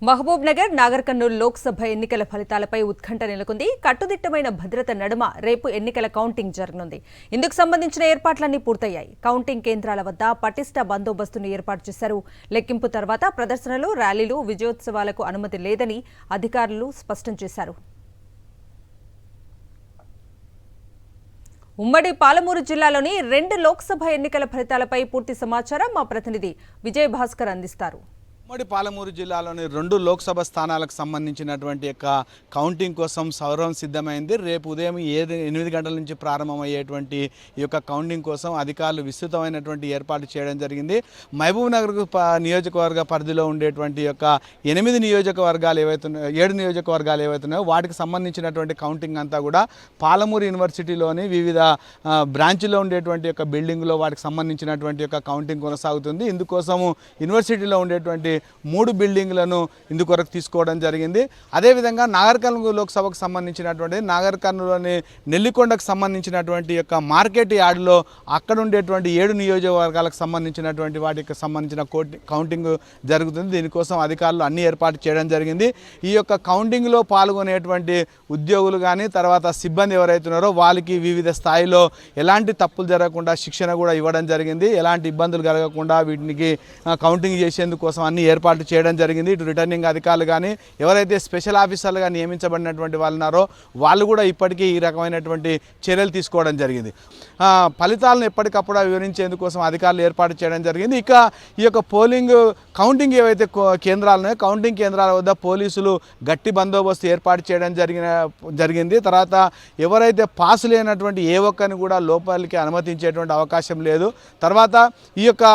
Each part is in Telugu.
మహబూబ్ నగర్ నాగర్ కర్నూల్ లోక్సభ ఎన్నికల ఫలితాలపై ఉత్కంఠ నెలకొంది. కట్టుదిట్టమైన భద్రత నడుమ రేపు ఎన్నికల కౌంటింగ్ జరగనుంది. ఇందుకు సంబంధించిన ఏర్పాట్లన్నీ పూర్తయ్యాయి. కౌంటింగ్ కేంద్రాల వద్ద పటిష్ట బందోబస్తును ఏర్పాటు చేశారు. లెక్కింపు తర్వాత ప్రదర్శనలు, ర్యాలీలు, విజయోత్సవాలకు అనుమతి లేదని అధికారులు స్పష్టం చేశారు. ఉమ్మడి పాలమూరు జిల్లాలోని 2 లోక్సభ ఎన్నికల ఫలితాలపై పూర్తి సమాచారం మా ప్రతినిధి విజయ్ భాస్కర్ అందిస్తారు. ఉమ్మడి పాలమూరు జిల్లాలోని 2 లోక్సభ స్థానాలకు సంబంధించినటువంటి యొక్క కౌంటింగ్ కోసం సర్వం సిద్ధమైంది. రేపు ఉదయం 8 గంటల నుంచి ప్రారంభమయ్యేటువంటి ఈ యొక్క కౌంటింగ్ కోసం అధికారులు విస్తృతమైనటువంటి ఏర్పాటు చేయడం జరిగింది. మహబూబ్ నగర్ నియోజకవర్గ పరిధిలో ఉండేటువంటి యొక్క 8 నియోజకవర్గాలు ఏవైతున్నాయో 7 నియోజకవర్గాలు ఏవైతున్నాయో వాటికి సంబంధించినటువంటి కౌంటింగ్ అంతా కూడా పాలమూరు యూనివర్సిటీలోని వివిధ బ్రాంచ్లో ఉండేటువంటి యొక్క బిల్డింగ్లో వాటికి సంబంధించినటువంటి యొక్క కౌంటింగ్ కొనసాగుతుంది. ఇందుకోసము యూనివర్సిటీలో ఉండేటువంటి 3 బిల్డింగ్లను ఇందుకొరకు తీసుకోవడం జరిగింది. అదేవిధంగా నాగర్ కర్నూల్ లోక్సభకు సంబంధించినటువంటి నాగర్ కర్నూల్లోని నెల్లికొండకు సంబంధించినటువంటి యొక్క మార్కెట్ యార్డులో అక్కడ ఉండేటువంటి 7 నియోజకవర్గాలకు సంబంధించినటువంటి వాటికి సంబంధించిన కౌంటింగ్ జరుగుతుంది. దీనికోసం అధికారులు అన్ని ఏర్పాటు చేయడం జరిగింది. ఈ యొక్క కౌంటింగ్లో పాల్గొనేటువంటి ఉద్యోగులు కానీ తర్వాత సిబ్బంది ఎవరైతున్నారో వాళ్ళకి వివిధ స్థాయిలో ఎలాంటి తప్పులు జరగకుండా శిక్షణ కూడా ఇవ్వడం జరిగింది. ఎలాంటి ఇబ్బందులు కలగకుండా వీటికి కౌంటింగ్ చేసేందుకోసం అన్ని ఏర్పాటు చేయడం జరిగింది. ఇటు రిటర్నింగ్ అధికారులు కానీ ఎవరైతే స్పెషల్ ఆఫీసర్లుగా నియమించబడినటువంటి వాళ్ళు ఉన్నారో వాళ్ళు కూడా ఇప్పటికీ ఈ రకమైనటువంటి చర్యలు తీసుకోవడం జరిగింది. ఫలితాలను ఎప్పటికప్పుడు వివరించేందుకోసం అధికారులు ఏర్పాటు చేయడం జరిగింది. ఇక ఈ యొక్క పోలింగ్ కౌంటింగ్ ఏవైతే కేంద్రాలు ఉన్నాయో కౌంటింగ్ కేంద్రాల వద్ద పోలీసులు గట్టి బందోబస్తు ఏర్పాటు చేయడం జరిగింది. తర్వాత ఎవరైతే పాస్ లేనటువంటి ఏ ఒక్కరిని కూడా లోపలికి అనుమతించేటువంటి అవకాశం లేదు. తర్వాత ఈ యొక్క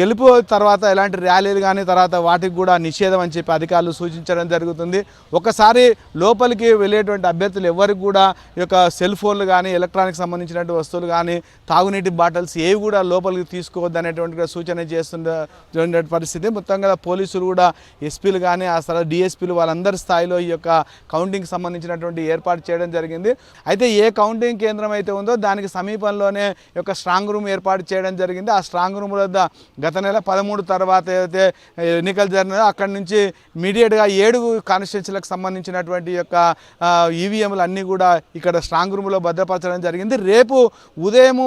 గెలుపు తర్వాత ఎలాంటి ర్యాలీలు కానీ తర్వాత వాటికి కూడా నిషేధం అని చెప్పి అధికారులు సూచించడం జరుగుతుంది. ఒకసారి లోపలికి వెళ్ళేటువంటి అభ్యర్థులు ఎవరికి కూడా ఈ యొక్క సెల్ ఫోన్లు కానీ ఎలక్ట్రానిక్ సంబంధించినటువంటి వస్తువులు కానీ తాగునీటి బాటిల్స్ ఏవి కూడా లోపలికి తీసుకోవద్దు అనేటువంటి సూచన చేస్తున్న పరిస్థితి. మొత్తంగా పోలీసులు కూడా ఎస్పీలు కానీ ఆ స్థల డిఎస్పీలు వాళ్ళందరి స్థాయిలో ఈ యొక్క కౌంటింగ్ సంబంధించినటువంటి ఏర్పాటు చేయడం జరిగింది. అయితే ఏ కౌంటింగ్ కేంద్రం అయితే ఉందో దానికి సమీపంలోనే ఈ యొక్క స్ట్రాంగ్ రూమ్ ఏర్పాటు చేయడం జరిగింది. ఆ స్ట్రాంగ్ రూమ్ వద్ద గత నెల 13 తర్వాత ఏదైతే ఎన్నికలు జరిగినాయో అక్కడి నుంచి ఇమీడియట్గా 7 కాన్స్టిట్యున్సీలకు సంబంధించినటువంటి యొక్క ఈవీఎంలు అన్నీ కూడా ఇక్కడ స్ట్రాంగ్ రూమ్లో భద్రపరచడం జరిగింది. రేపు ఉదయం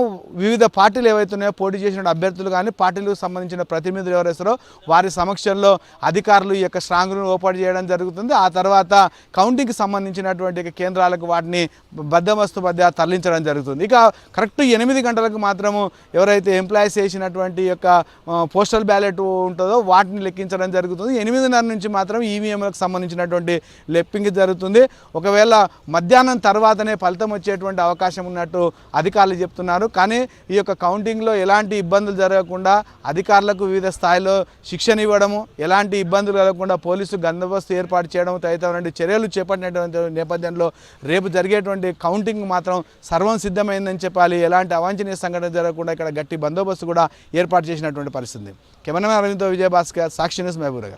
వివిధ పార్టీలు ఏవైతున్నాయో పోటీ చేసిన అభ్యర్థులు కానీ పార్టీలకు సంబంధించిన ప్రతినిధులు ఎవరైస్తారో వారి సమక్షంలో అధికారులు ఈ యొక్క స్ట్రాంగ్ రూమ్ ఓపెన్ చేయడం జరుగుతుంది. ఆ తర్వాత కౌంటింగ్కి సంబంధించినటువంటి కేంద్రాలకు వాటిని బందోబస్తు మధ్య తరలించడం జరుగుతుంది. ఇక కరెక్ట్ 8 గంటలకు మాత్రము ఎవరైతే ఎంప్లాయీస్ చేసినటువంటి యొక్క పోస్టల్ బ్యాలెట్ ఉంటుందో వాటిని లెక్కించడం జరుగుతుంది. 8:30 నుంచి మాత్రం ఈవీఎంలకు సంబంధించినటువంటి లెక్కింగ్ జరుగుతుంది. ఒకవేళ మధ్యాహ్నం తర్వాతనే ఫలితం వచ్చేటువంటి అవకాశం ఉన్నట్టు అధికారులు చెప్తున్నారు. కానీ ఈ యొక్క కౌంటింగ్లో ఎలాంటి ఇబ్బందులు జరగకుండా అధికారులకు వివిధ స్థాయిలో శిక్షణ ఇవ్వడము, ఎలాంటి ఇబ్బందులు కలగకుండా పోలీసు బందోబస్తు ఏర్పాటు చేయడం తదితరమైన చర్యలు చేపట్టినటువంటి నేపథ్యంలో రేపు జరిగేటువంటి కౌంటింగ్ మాత్రం సర్వం సిద్ధమైందని చెప్పాలి. ఎలాంటి అవాంఛనీయ సంఘటన జరగకుండా ఇక్కడ గట్టి బందోబస్తు కూడా ఏర్పాటు చేసినటువంటి పరిస్థితి. కెమెరామెన్ అరవింద్తో విజయ్ భాస్కర్, సాక్షి న్యూస్, మహబూబ్ నగర్.